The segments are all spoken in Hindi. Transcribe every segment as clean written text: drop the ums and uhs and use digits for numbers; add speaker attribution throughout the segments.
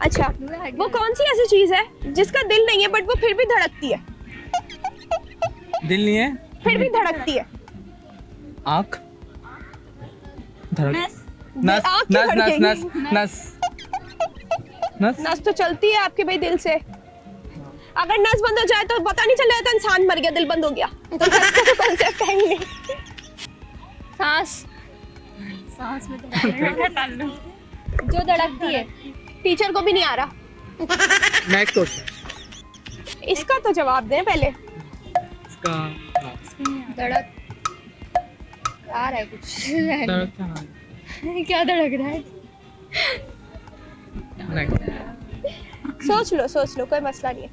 Speaker 1: अच्छा, वो कौन सी ऐसी चीज है जिसका दिल नहीं है बट वो फिर भी धड़कती है?
Speaker 2: दिल नहीं है
Speaker 1: फिर भी धड़कती है।
Speaker 2: आँख धड़क
Speaker 1: आँख
Speaker 2: नस
Speaker 1: क्यों
Speaker 2: नस नस
Speaker 1: धड़केगी?
Speaker 2: नस नस नस
Speaker 1: नस तो चलती है आपके भाई दिल से। अगर नस बंद हो जाए तो पता नहीं चलेगा तो इंसान मर गया, दिल बंद हो गया। तो नस का तो कॉन्सेप्ट है ही नहीं।
Speaker 3: सांस
Speaker 4: सांस में
Speaker 3: जो धड़कती है।
Speaker 1: टीचर को भी नहीं आ रहा।
Speaker 2: नेक्स्ट क्वेश्चन
Speaker 1: इसका तो जवाब दें पहले।
Speaker 2: इसका
Speaker 3: धड़क आ रहा है कुछ
Speaker 2: धड़क
Speaker 3: क्या धड़क रहा है?
Speaker 2: नेक्स्ट
Speaker 1: सोच लो कोई मसला नहीं है।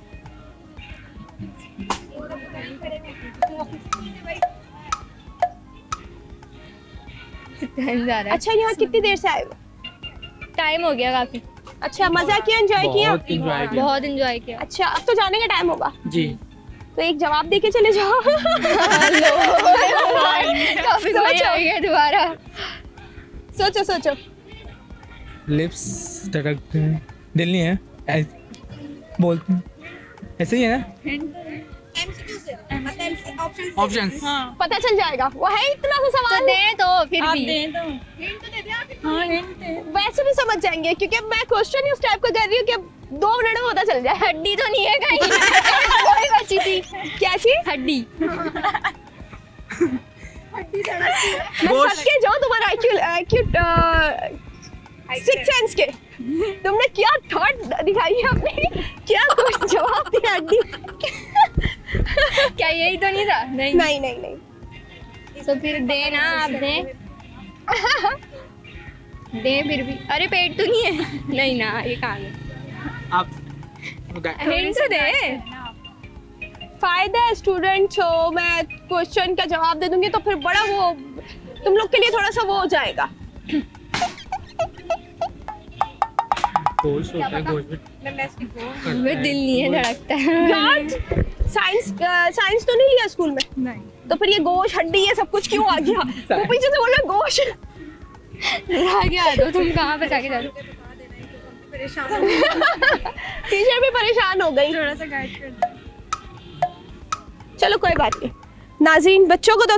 Speaker 3: टाइम जा रहा है।
Speaker 1: अच्छा, यहाँ कितनी देर से आए हो?
Speaker 3: टाइम हो गया काफी।
Speaker 1: अच्छा, मजा किया, एंजॉय किया?
Speaker 2: बहुत enjoy किया।
Speaker 3: बहुत एंजॉय किया।
Speaker 1: अच्छा, अब तो जाने का टाइम होगा,
Speaker 2: जी
Speaker 1: तो एक जवाब दे के चले जाओ।
Speaker 3: काफी मजा आ गया दोबारा।
Speaker 1: सोचो।
Speaker 2: लिप्स धड़कते हैं, दिल नहीं है बोलते हैं, ऐसे ही है ना? ऑप्शंस
Speaker 1: पता चल जाएगा, वो है इतना सा
Speaker 3: तो
Speaker 1: सवाल।
Speaker 3: दे तो फिर
Speaker 4: आप
Speaker 3: भी
Speaker 4: दें तो हाँ हिंट है।
Speaker 1: वैसे भी समझ जाएंगे क्योंकि मैं क्वेश्चन ही उस टाइप का कर रही हूँ कि 2 मिनट में पता चल जाए।
Speaker 3: हड्डी तो नहीं है कहीं कोई बची थी।
Speaker 1: क्या चीज?
Speaker 3: हड्डी
Speaker 1: मैं सबके जाऊँ तुम्हारा IQ 6 सेंस के। तुमने क्या थॉट दिखाई है अपनी, क्या कुछ जवाब दिया हड्डी।
Speaker 3: क्या यही तो नहीं था? नहीं
Speaker 1: नहीं।
Speaker 3: तो फिर दे ना, आप दे दे फिर भी। अरे पेट तो नहीं है? नहीं ना, ये कहाँ है?
Speaker 2: आप
Speaker 3: हिंट तो दे।
Speaker 1: फायदा है स्टूडेंट हो, मैं क्वेश्चन का जवाब दे दूंगी तो फिर बड़ा वो तुम लोग के लिए थोड़ा सा वो हो जाएगा।
Speaker 2: गोश्त होता है, गोश्त भी
Speaker 3: मेरा दिल नहीं है धड़कता है।
Speaker 1: यार साइंस तो नहीं लिया स्कूल में?
Speaker 4: नहीं
Speaker 1: तो फिर ये गोश्त हड्डी ये सब कुछ क्यों आ गया? वो पीछे से बोल रहा गोश्त।
Speaker 3: आगे आ दो, तुम कहाँ पे जाके जा रहे हो?
Speaker 1: टीचर भी परेशान हो गई।
Speaker 4: थोड़ा सा गाइड कर दो।
Speaker 1: चलो कोई बात नहीं। नाज़रीन, बच्चों को तो थोड़ा